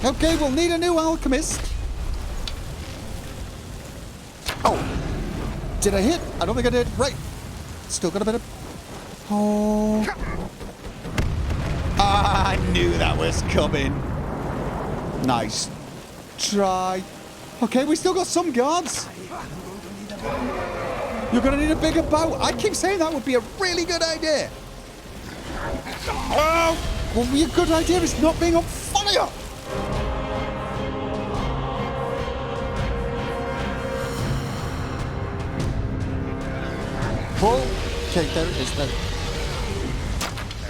Okay, we'll need a new alchemist. Oh. Did I hit? I don't think I did. Right. Still got a bit of... Oh. I knew that was coming. Nice try. Okay, we still got some guards. You're going to need a bigger bow. I keep saying that would be a really good idea. Oh, what would be a good idea is not being on fire. Pull. Okay, there it is then.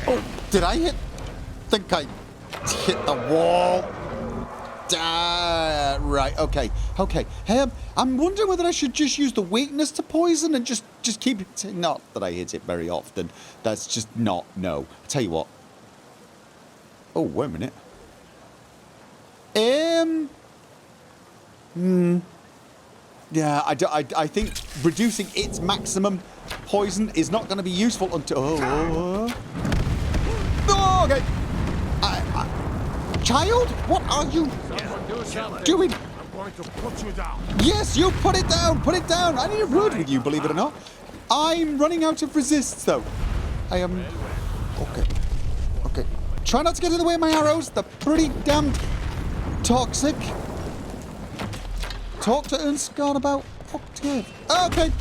Oh, did I hit? I think I hit the wall. Right, okay. I'm wondering whether I should just use the weakness to poison and just keep it. Not that I hit it very often. That's just not, no. I'll tell you what. Oh, wait a minute. Yeah, I think reducing its maximum poison is not going to be useful until... Oh, okay. Child, what are you doing? I'm going to put you down. Yes, you put it down. Put it down. I need a word with you, believe it or not. I'm running out of resists, though. I am... Okay. Try not to get in the way of my arrows. They're pretty damn toxic. Talk to Unscott about... Okay,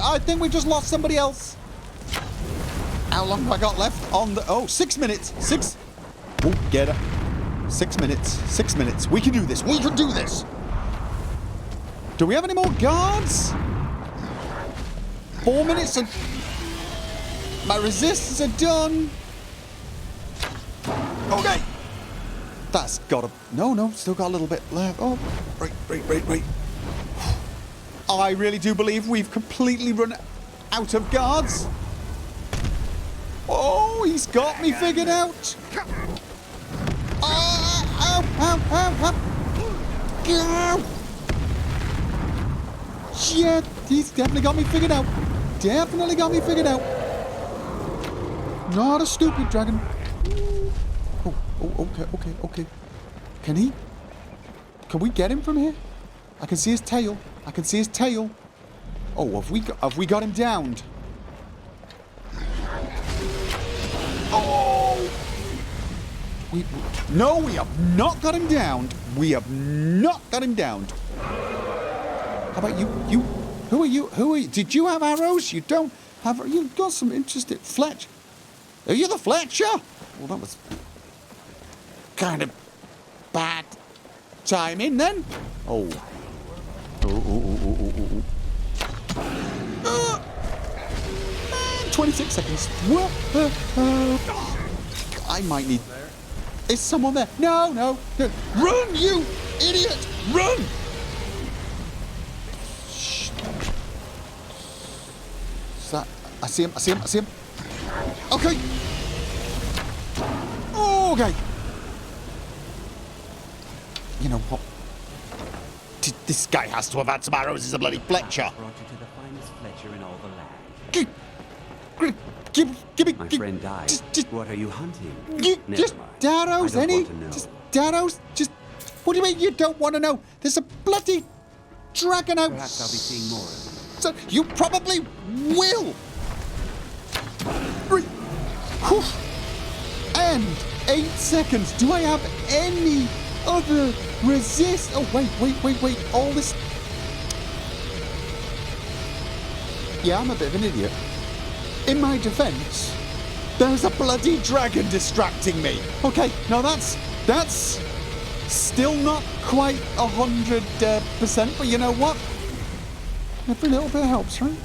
I think we just lost somebody else. How long have I got left on the... Oh, 6 minutes. 6... Oh, get it. 6 minutes. 6 minutes. We can do this. We can do this. Do we have any more guards? 4 minutes and... My resists are done. Okay. That's got to... No. Still got a little bit left. Oh, right. I really do believe we've completely run out of guards. Oh, he's got me figured out. Ow. Shit, he's definitely got me figured out. Not a stupid dragon. Oh, okay. Can we get him from here? I can see his tail. Oh, have we got him downed? Oh! No, we have not got him downed. How about you? Who are you? Did you have arrows? You don't have... You've got some interesting... Fletch. Are you the Fletcher? Well, that was kind of bad timing then. Oh. 26 seconds. Whoa. I might need... Is someone there? No. Run, you idiot! Run! Shh. Is that... I see him. Okay. Okay. You know what? This guy has to have had some arrows. He's a bloody Fletcher. Brought you to the finest Fletcher in all the land. Give me... My friend died. What are you hunting? Just arrows, any? Just arrows? Just... What do you mean you don't want to know? There's a bloody dragon out... Perhaps I'll be seeing more of you. So you probably will. And 8 seconds. Do I have any other resist? Oh, wait. All this... Yeah, I'm a bit of an idiot. In my defense, there's a bloody dragon distracting me. Okay, now that's still not quite 100%, but you know what? Every little bit helps, right?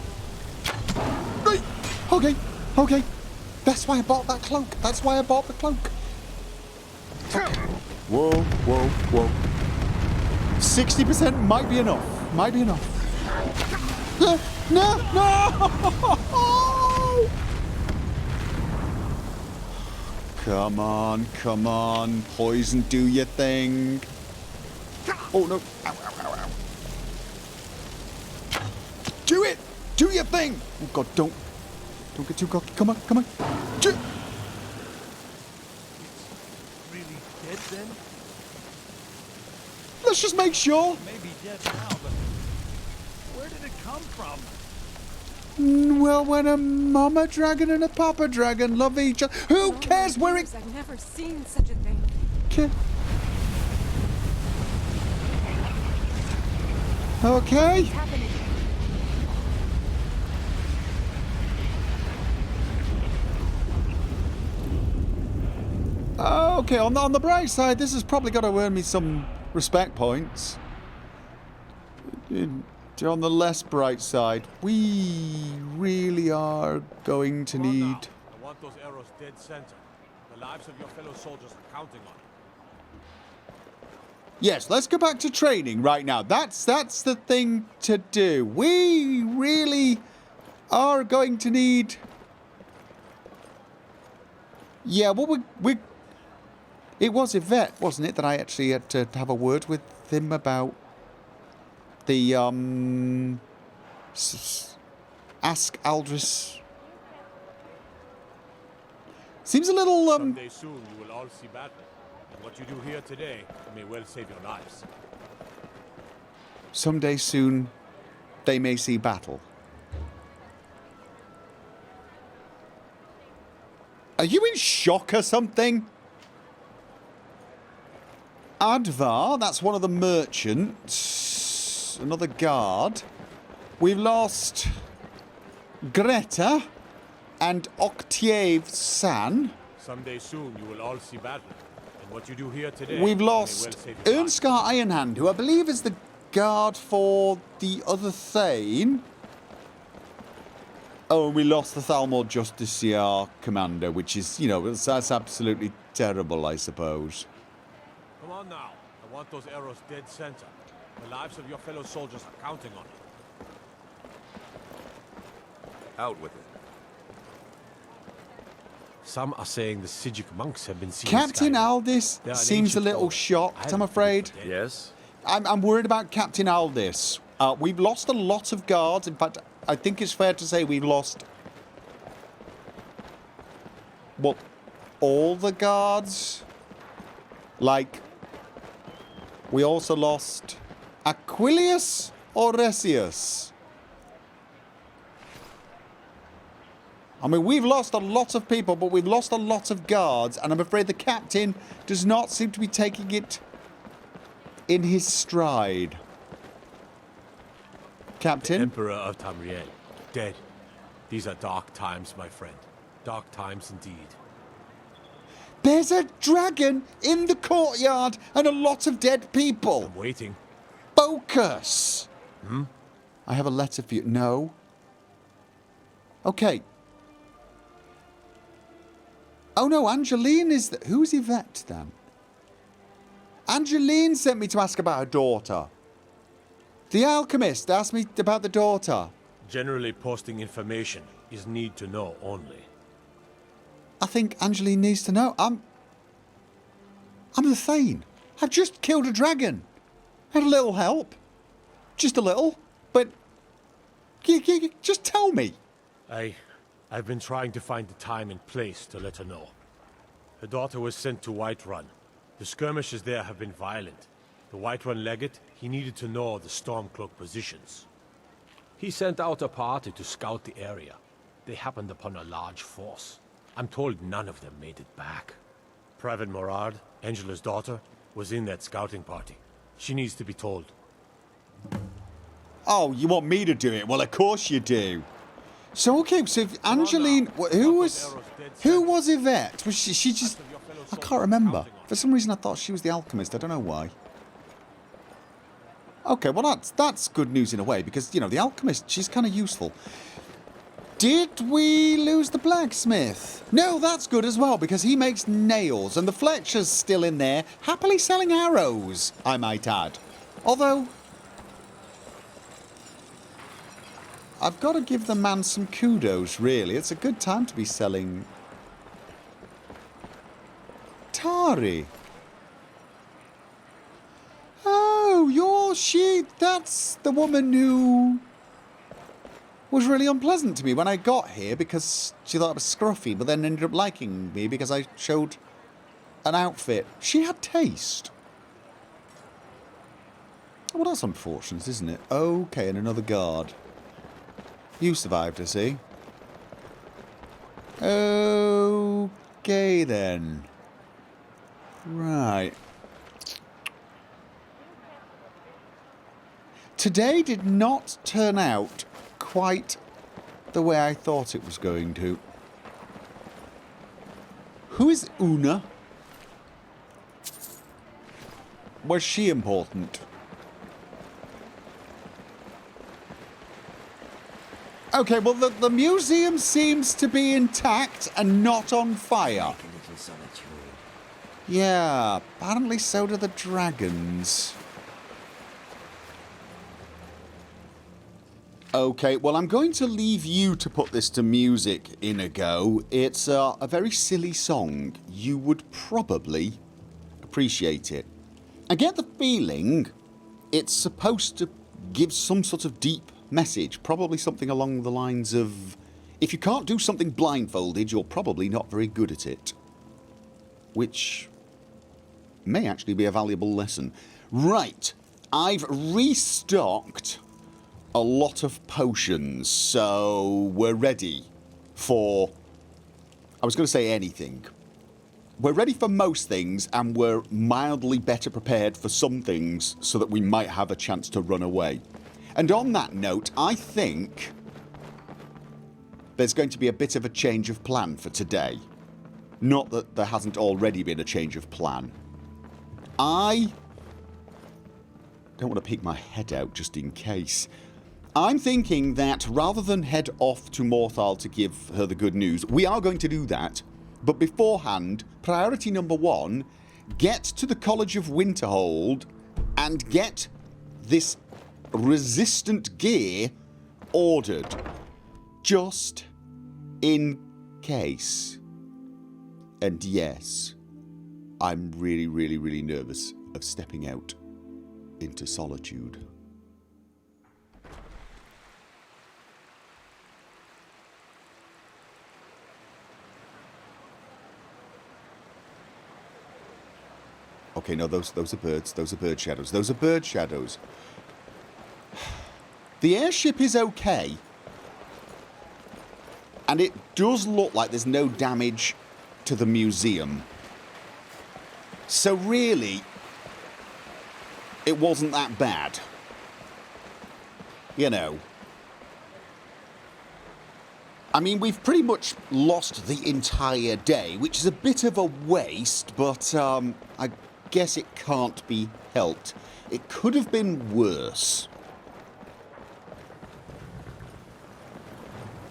Okay. That's why I bought that cloak. Okay. Whoa. 60% might be enough. No! Come on. Poison, do your thing. Oh, no. Ow. Do it! Do your thing! Oh, God, don't get too cocky. Come on. Really dead then? Let's just make sure. Maybe dead now, but where did it come from? Well, when a mama dragon and a papa dragon love each other, who cares where it... I've never seen such a thing. Okay. What's happening? Okay, on the bright side, this has probably got to earn me some respect points. On the less bright side, we really are going to need... I want those arrows dead center. The lives of your fellow soldiers are counting on it. Yes, let's go back to training right now. That's the thing to do. We really are going to need... Yeah, well, we it was Yvette, wasn't it, that I actually had to have a word with him about the, Ask Aldris. Seems a little, Someday soon you will all see battle. And what you do here today may well save your lives. Someday soon, they may see battle. Are you in shock or something? Advar, that's one of the merchants. Another guard. We've lost Greta and Octave San. Someday soon you will all see battle. And what you do here today We've may well lost save your lives. Ernscar Ironhand, who I believe is the guard for the other Thane. Oh, and we lost the Thalmor Justiciar commander, which is, you know, that's absolutely terrible, I suppose. Come on now. I want those arrows dead center. The lives of your fellow soldiers are counting on it. Out with it. Some are saying the Sijic monks have been seen. Captain Skyrim. Aldis They are an seems a ancient little order. I shocked, haven't I'm been afraid. dead. Yes? I'm worried about Captain Aldis. We've lost a lot of guards. In fact, I think it's fair to say we've lost... well, all the guards. Like, we also lost Aquilius Oresius. I mean, we've lost a lot of people, but we've lost a lot of guards, and I'm afraid the captain does not seem to be taking it in his stride. Captain? Emperor of Tamriel, dead. These are dark times, my friend. Dark times indeed. There's a dragon in the courtyard and a lot of dead people. I'm waiting. Focus! I have a letter for you. No. Okay. Oh no, Angeline is... who's Yvette then? Angeline sent me to ask about her daughter. The alchemist asked me about the daughter. Generally, posting information is need to know only. I think Angeline needs to know. I'm the Thane. I've just killed a dragon. Had a little help. Just a little. But... just tell me. I've been trying to find the time and place to let her know. Her daughter was sent to Whiterun. The skirmishes there have been violent. The Whiterun legate, he needed to know the Stormcloak positions. He sent out a party to scout the area. They happened upon a large force. I'm told none of them made it back. Private Morard, Angela's daughter, was in that scouting party. She needs to be told. Oh, you want me to do it? Well, of course you do. So, okay, so if Angeline... who was Yvette? Was she just... I can't remember. For some reason I thought she was the alchemist. I don't know why. Okay, well, that's good news in a way, because, you know, the alchemist, she's kind of useful. Did we lose the blacksmith? No, that's good as well, because he makes nails, and the Fletcher's still in there, happily selling arrows, I might add. Although... I've got to give the man some kudos, really. It's a good time to be selling... Tari. Oh, that's the woman who was really unpleasant to me when I got here because she thought I was scruffy, but then ended up liking me because I showed an outfit. She had taste. Well, that's unfortunate, isn't it? Okay, and another guard. You survived, I see. Okay, then. Right. Today did not turn out quite the way I thought it was going to. Who is Una? Was she important? Okay, well, the museum seems to be intact and not on fire. Make a little solitude. Yeah, apparently so do the dragons. Okay, well, I'm going to leave you to put this to music in a go. It's a very silly song. You would probably appreciate it. I get the feeling it's supposed to give some sort of deep message, probably something along the lines of, if you can't do something blindfolded, you're probably not very good at it. Which may actually be a valuable lesson. Right, I've restocked a lot of potions, so we're ready for, I was going to say anything. We're ready for most things, and we're mildly better prepared for some things so that we might have a chance to run away. And on that note, I think there's going to be a bit of a change of plan for today. Not that there hasn't already been a change of plan. I don't want to peek my head out just in case. I'm thinking that rather than head off to Morthal to give her the good news, we are going to do that. But beforehand, priority number one, get to the College of Winterhold and get this resistant gear ordered. Just in case. And yes, I'm really, really, really nervous of stepping out into Solitude. Okay, no, those are birds. Those are bird shadows. Those are bird shadows. The airship is okay. And it does look like there's no damage to the museum. So really, it wasn't that bad. You know. I mean, we've pretty much lost the entire day, which is a bit of a waste, but I guess it can't be helped. It could have been worse.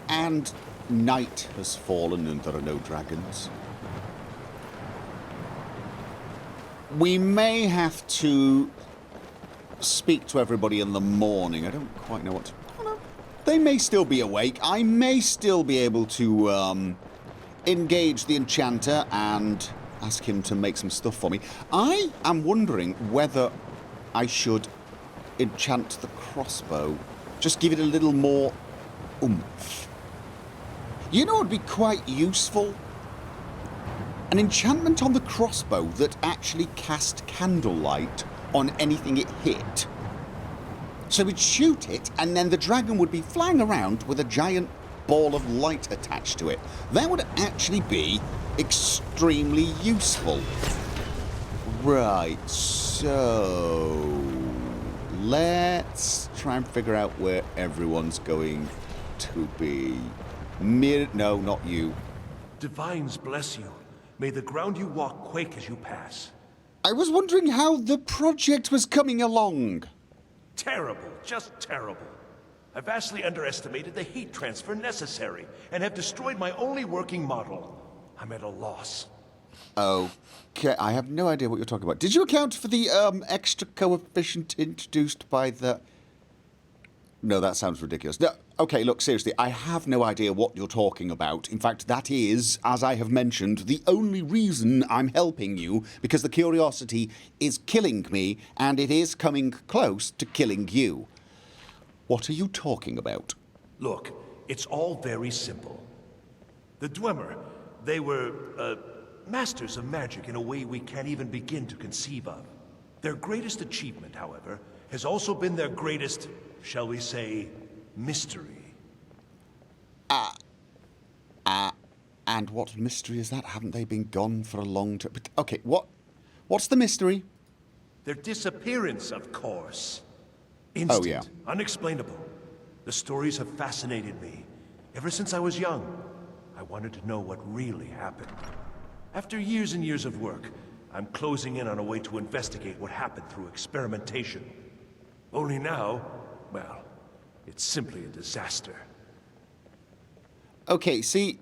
And night has fallen and there are no dragons. We may have to speak to everybody in the morning. I don't quite know what to... I don't know. They may still be awake. I may still be able to engage the enchanter and ask him to make some stuff for me. I am wondering whether I should enchant the crossbow. Just give it a little more oomph. You know what would be quite useful? An enchantment on the crossbow that actually cast candlelight on anything it hit. So we'd shoot it, and then the dragon would be flying around with a giant ball of light attached to it. That would actually be extremely useful. Right, so let's try and figure out where everyone's going to be. No, not you. Divines bless you. May the ground you walk quake as you pass. I was wondering how the project was coming along. Terrible, just terrible. I vastly underestimated the heat transfer necessary and have destroyed my only working model. I'm at a loss. Okay, I have no idea what you're talking about. Did you account for the extra coefficient introduced by the... No, that sounds ridiculous. No, okay, look, seriously, I have no idea what you're talking about. In fact, that is, as I have mentioned, the only reason I'm helping you, because the curiosity is killing me, and it is coming close to killing you. What are you talking about? Look, it's all very simple. The Dwemer, they were, masters of magic in a way we can't even begin to conceive of. Their greatest achievement, however, has also been their greatest, shall we say, mystery. And what mystery is that? Haven't they been gone for a long time? Okay, what's the mystery? Their disappearance, of course. Oh, Instant, yeah. unexplainable. The stories have fascinated me. Ever since I was young, I wanted to know what really happened. After years and years of work, I'm closing in on a way to investigate what happened through experimentation. Only now, well, it's simply a disaster. Okay, see,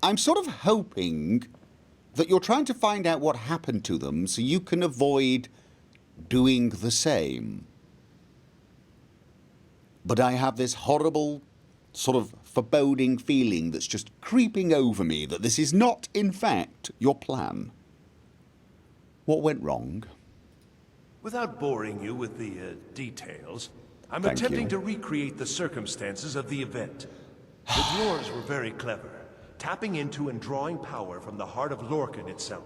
I'm sort of hoping that you're trying to find out what happened to them so you can avoid doing the same. But I have this horrible, sort of foreboding feeling that's just creeping over me that this is not, in fact, your plan. What went wrong? Without boring you with the details, I'm Thank attempting you. to recreate the circumstances of the event. The dwarves were very clever, tapping into and drawing power from the heart of Lorcan itself.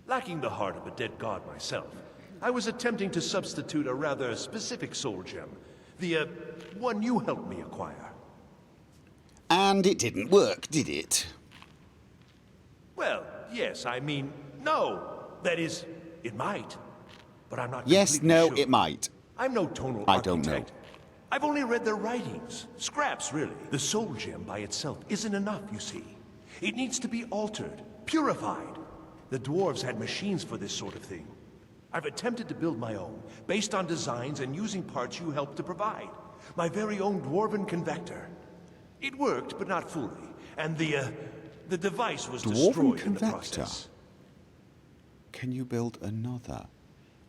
Lacking the heart of a dead god myself, I was attempting to substitute a rather specific soul gem, the one you helped me acquire. And it didn't work, did it? Well, yes, I mean, no. That is, it might. But I'm not Yes, completely no, sure. it might. I'm no tonal I don't know. architect. I've only read their writings. Scraps, really. The soul gem by itself isn't enough, you see. It needs to be altered, purified. The dwarves had machines for this sort of thing. I've attempted to build my own, based on designs and using parts you helped to provide. My very own dwarven convector. It worked, but not fully. And the device was Dwarven destroyed in the convector? process. Can you build another?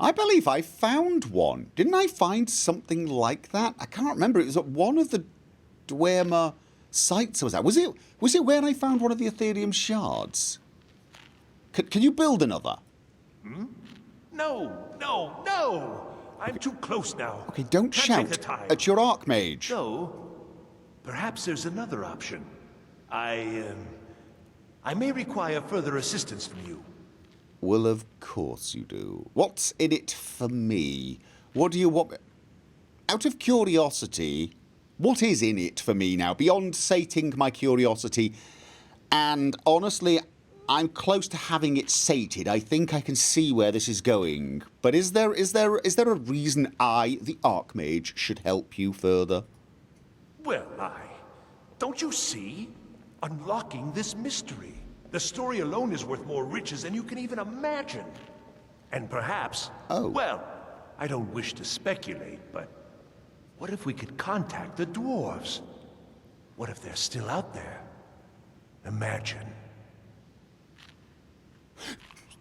I believe I found one. Didn't I find something like that? I can't remember. It was at one of the Dwemer sites I was at. Was it where I found one of the Ethereum shards? Can you build another? No! I'm too close now. Okay, don't Can't take the shout time. at your Archmage. So, perhaps there's another option. I may require further assistance from you. Well, of course you do. What's in it for me? What do you want? Out of curiosity, what is in it for me now? Beyond sating my curiosity, and honestly, I'm close to having it sated. I think I can see where this is going. But is there a reason I, the Archmage, should help you further? Well, don't you see? Unlocking this mystery. The story alone is worth more riches than you can even imagine. And perhaps... Oh. Well, I don't wish to speculate, but... what if we could contact the dwarves? What if they're still out there? Imagine.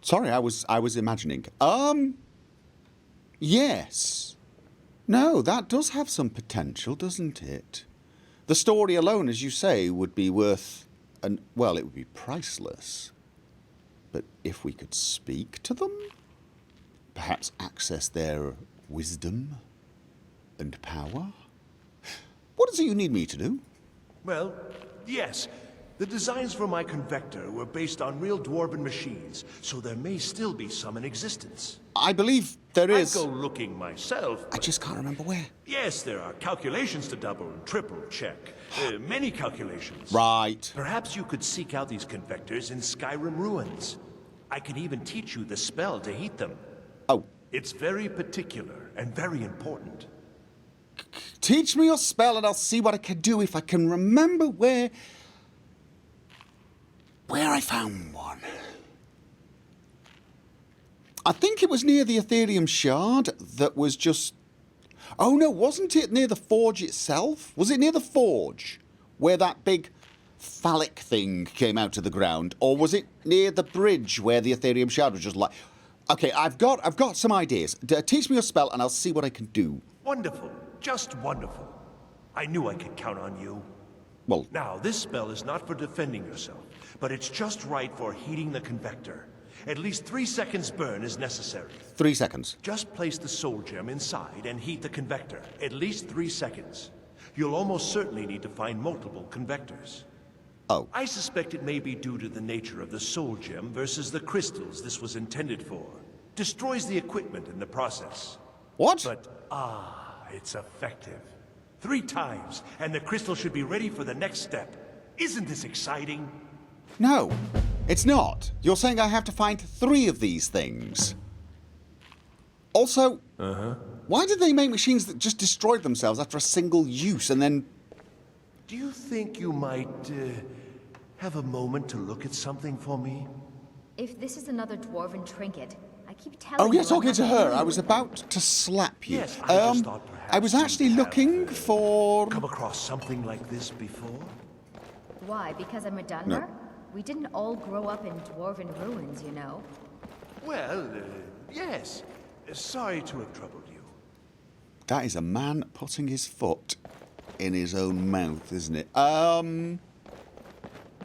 Sorry, I was imagining. Yes. No, that does have some potential, doesn't it? The story alone, as you say, would be worth... well, it would be priceless. But if we could speak to them, perhaps access their wisdom and power? What is it you need me to do? Well, yes. The designs for my convector were based on real dwarven machines, so there may still be some in existence. I believe there is. I'd go looking myself. I just can't remember where. Yes, there are calculations to double and triple check. Many calculations. Right. Perhaps you could seek out these convectors in Skyrim ruins. I can even teach you the spell to heat them. Oh. It's very particular and very important. Teach me your spell and I'll see what I can do if I can remember where I found one. I think it was near the Ethereum shard that was just... Oh no, wasn't it near the forge itself? Was it near the forge where that big phallic thing came out of the ground? Or was it near the bridge where the Ethereum shard was just like... Okay, I've got some ideas. Teach me your spell and I'll see what I can do. Wonderful. Just wonderful. I knew I could count on you. Well... Now, this spell is not for defending yourself, but it's just right for heating the convector. At least 3 seconds burn is necessary. 3 seconds. Just place the soul gem inside and heat the convector. At least 3 seconds. You'll almost certainly need to find multiple convectors. Oh. I suspect it may be due to the nature of the soul gem versus the crystals this was intended for. Destroys the equipment in the process. What? But, it's effective. 3 times, and the crystal should be ready for the next step. Isn't this exciting? No, it's not. You're saying I have to find 3 of these things. Also, why did they make machines that just destroyed themselves after a single use and then... Do you think you might, have a moment to look at something for me? If this is another dwarven trinket, I keep telling you... Oh, you're I talking to haven't her. I clue. was about to slap you. Yes, I just thought perhaps I was actually you'd have, looking for... Come across something like this before? Why, because I'm a Dunmer? No. We didn't all grow up in dwarven ruins, you know. Well, yes. Sorry to have troubled you. That is a man putting his foot in his own mouth, isn't it?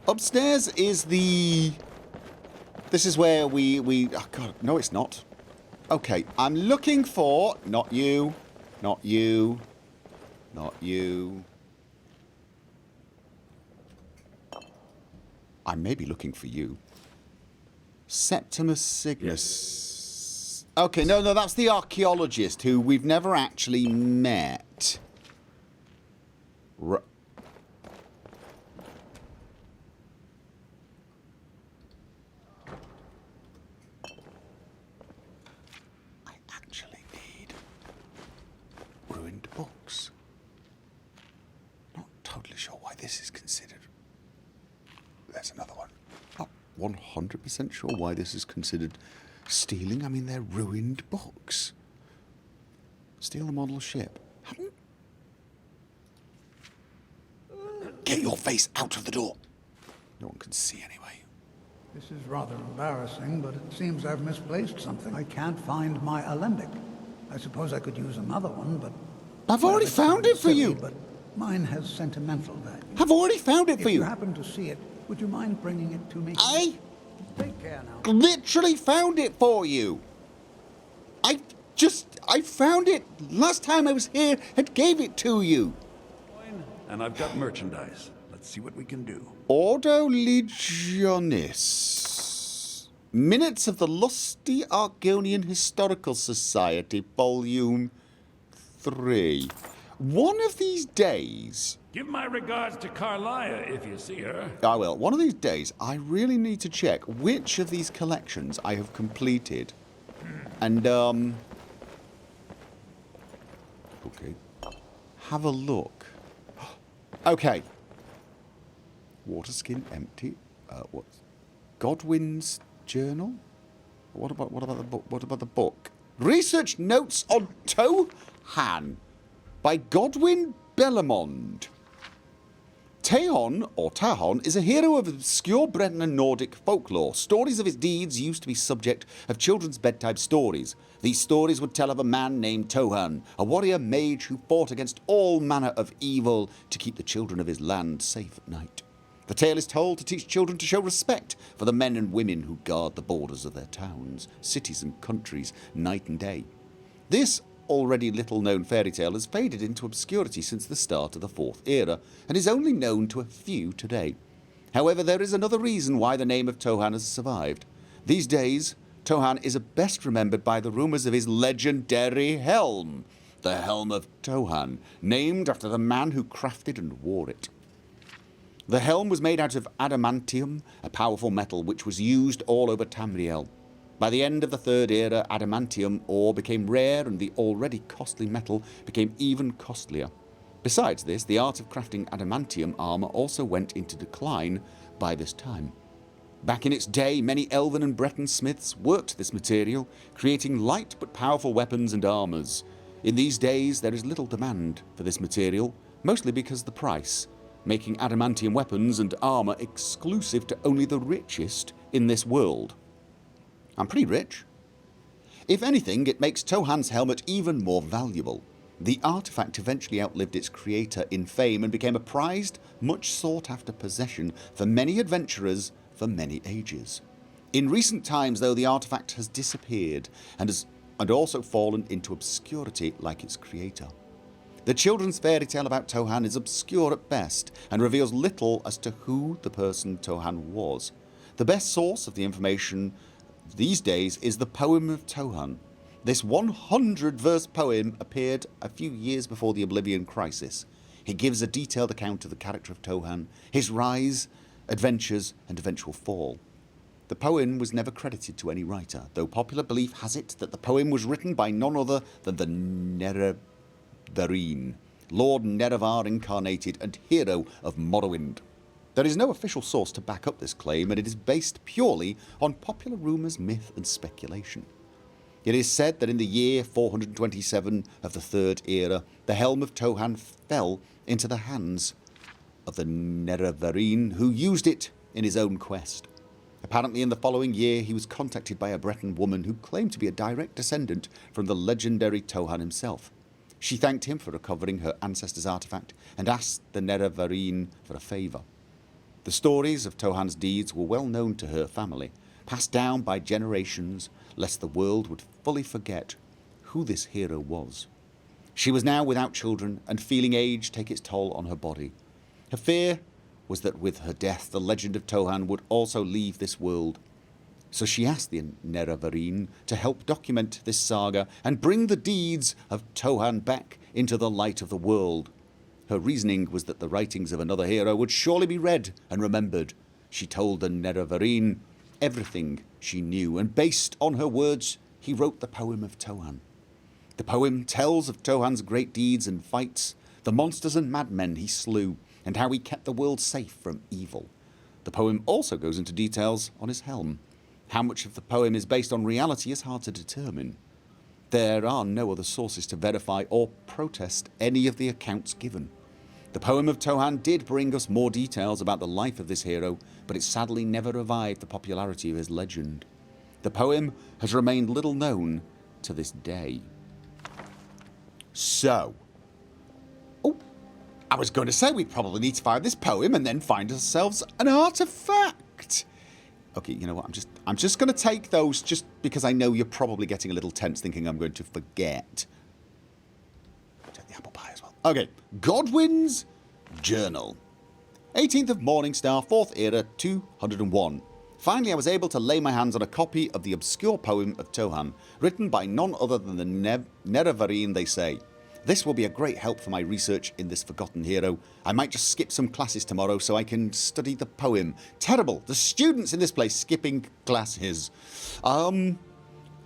Upstairs is the... This is where we... Oh, God, no, it's not. Okay, I'm looking for... Not you. Not you. Not you. I may be looking for you. Septimus Cygnus. Okay, no, that's the archaeologist who we've never actually met. I actually need ruined books. Not totally sure why this is considered. There's another one. Not 100% sure why this is considered stealing. I mean, they're ruined books. Steal the model ship. Get your face out of the door. No one can see anyway. This is rather embarrassing, but it seems I've misplaced something. I can't find my alembic. I suppose I could use another one, but... I've already found it for silly, you. But mine has sentimental value. I've already found it for If you you. happen to see it, would you mind bringing it to me? I Take care now. literally found it for you. I found it last time I was here and gave it to you. And I've got merchandise. Let's see what we can do. Ordo Legionis. Minutes of the Lusty Argonian Historical Society, Volume 3. One of these days... Give my regards to Carlia if you see her. I will. One of these days, I really need to check which of these collections I have completed. And, okay. Have a look. Okay. Waterskin empty. What? Godwin's journal? What about the book? What about the book? Research notes on Tohan by Godwin Bellamond. Tahon, or Tahon, is a hero of obscure Breton and Nordic folklore. Stories of his deeds used to be subject of children's bedtime stories. These stories would tell of a man named Tohan, a warrior mage who fought against all manner of evil to keep the children of his land safe at night. The tale is told to teach children to show respect for the men and women who guard the borders of their towns, cities and countries, night and day. This already little-known fairy tale has faded into obscurity since the start of the Fourth Era, and is only known to a few today. However, there is another reason why the name of Tohan has survived. These days, Tohan is best remembered by the rumours of his legendary helm, the Helm of Tohan, named after the man who crafted and wore it. The helm was made out of adamantium, a powerful metal which was used all over Tamriel. By the end of the Third Era, adamantium ore became rare and the already costly metal became even costlier. Besides this, the art of crafting adamantium armour also went into decline by this time. Back in its day, many Elven and Breton smiths worked this material, creating light but powerful weapons and armours. In these days, there is little demand for this material, mostly because of the price, making adamantium weapons and armour exclusive to only the richest in this world. I'm pretty rich. If anything, it makes Tohan's helmet even more valuable. The artifact eventually outlived its creator in fame and became a prized, much sought-after possession for many adventurers for many ages. In recent times, though, the artifact has disappeared and also fallen into obscurity like its creator. The children's fairy tale about Tohan is obscure at best and reveals little as to who the person Tohan was. The best source of the information these days is the Poem of Tohan. This 100-verse poem appeared a few years before the Oblivion Crisis. It gives a detailed account of the character of Tohan, his rise, adventures, and eventual fall. The poem was never credited to any writer, though popular belief has it that the poem was written by none other than the Nerevarine, Lord Nerevar incarnated and hero of Morrowind. There is no official source to back up this claim, and it is based purely on popular rumours, myth, and speculation. It is said that in the year 427 of the Third Era, the helm of Tohan fell into the hands of the Nerevarine, who used it in his own quest. Apparently in the following year he was contacted by a Breton woman who claimed to be a direct descendant from the legendary Tohan himself. She thanked him for recovering her ancestor's artifact and asked the Nerevarine for a favour. The stories of Tohan's deeds were well known to her family, passed down by generations, lest the world would fully forget who this hero was. She was now without children, and feeling age take its toll on her body. Her fear was that with her death the legend of Tohan would also leave this world. So she asked the Nerevarine to help document this saga and bring the deeds of Tohan back into the light of the world. Her reasoning was that the writings of another hero would surely be read and remembered. She told the Nerevarine everything she knew, and based on her words, he wrote the Poem of Tohan. The poem tells of Tohan's great deeds and fights, the monsters and madmen he slew, and how he kept the world safe from evil. The poem also goes into details on his helm. How much of the poem is based on reality is hard to determine. There are no other sources to verify or protest any of the accounts given. The Poem of Tohan did bring us more details about the life of this hero, but it sadly never revived the popularity of his legend. The poem has remained little known to this day. So, I was going to say we probably need to find this poem and then find ourselves an artifact. Okay, you know what? I'm just going to take those just because I know you're probably getting a little tense thinking I'm going to forget. Take the apple pie as well. Okay, Godwin's Journal. 18th of Morningstar, 4th Era, 201. Finally, I was able to lay my hands on a copy of the obscure poem of Tohan, written by none other than the Nerevarine, they say. This will be a great help for my research in this forgotten hero. I might just skip some classes tomorrow so I can study the poem. Terrible! The students in this place skipping classes. I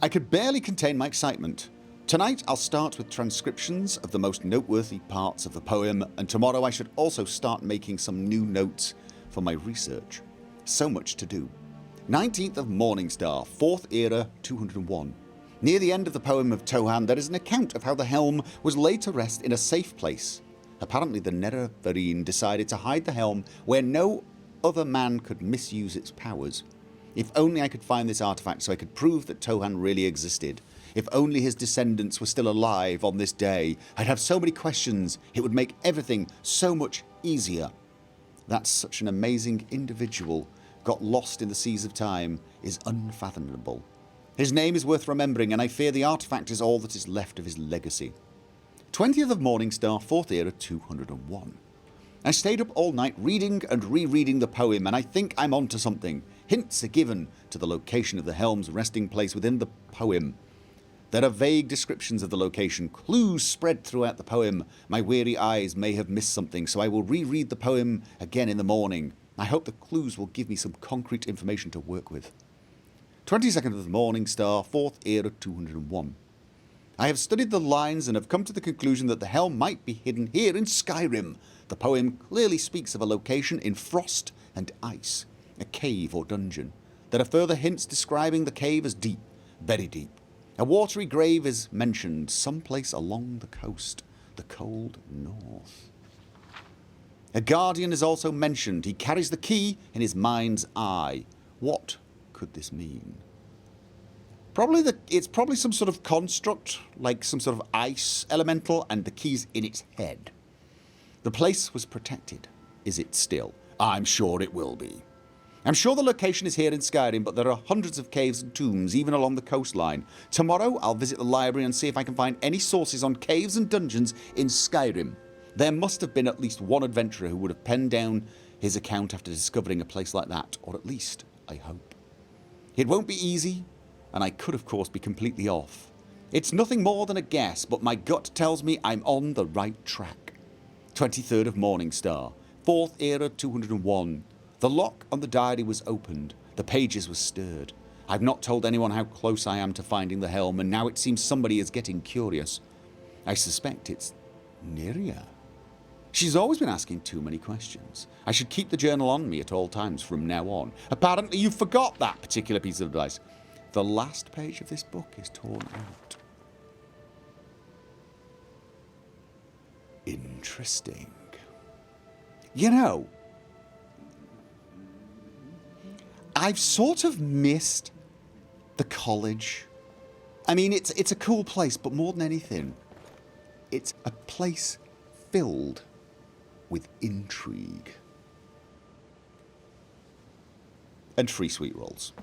could barely contain my excitement. Tonight I'll start with transcriptions of the most noteworthy parts of the poem, and tomorrow I should also start making some new notes for my research. So much to do. 19th of Morningstar, 4th Era, 201. Near the end of the Poem of Tohan there is an account of how the helm was laid to rest in a safe place. Apparently the Nerevarine decided to hide the helm where no other man could misuse its powers. If only I could find this artifact so I could prove that Tohan really existed. If only his descendants were still alive on this day. I'd have so many questions. It would make everything so much easier. That's such an amazing individual. Got lost in the seas of time is unfathomable. His name is worth remembering, and I fear the artifact is all that is left of his legacy. 20th of Morningstar, 4th Era, 201. I stayed up all night reading and rereading the poem, and I think I'm onto something. Hints are given to the location of the helm's resting place within the poem. There are vague descriptions of the location, clues spread throughout the poem. My weary eyes may have missed something, so I will reread the poem again in the morning. I hope the clues will give me some concrete information to work with. 22nd of the Morningstar, 4th Era, 201. I have studied the lines and have come to the conclusion that the helm might be hidden here in Skyrim. The poem clearly speaks of a location in frost and ice, a cave or dungeon. There are further hints describing the cave as deep, very deep. A watery grave is mentioned, someplace along the coast, the cold north. A guardian is also mentioned. He carries the key in his mind's eye. What could this mean? It's probably some sort of construct, like some sort of ice elemental, and the key's in its head. The place was protected. Is it still? I'm sure it will be. I'm sure the location is here in Skyrim, but there are hundreds of caves and tombs, even along the coastline. Tomorrow, I'll visit the library and see if I can find any sources on caves and dungeons in Skyrim. There must have been at least one adventurer who would have penned down his account after discovering a place like that, or at least, I hope. It won't be easy, and I could of course be completely off. It's nothing more than a guess, but my gut tells me I'm on the right track. 23rd of Morningstar, 4th era 201. The lock on the diary was opened. The pages were stirred. I've not told anyone how close I am to finding the helm, and now it seems somebody is getting curious. I suspect it's Neria. She's always been asking too many questions. I should keep the journal on me at all times from now on. Apparently you forgot that particular piece of advice. The last page of this book is torn out. Interesting. You know, I've sort of missed the college. I mean, it's a cool place, but more than anything, it's a place filled with intrigue. And free sweet rolls.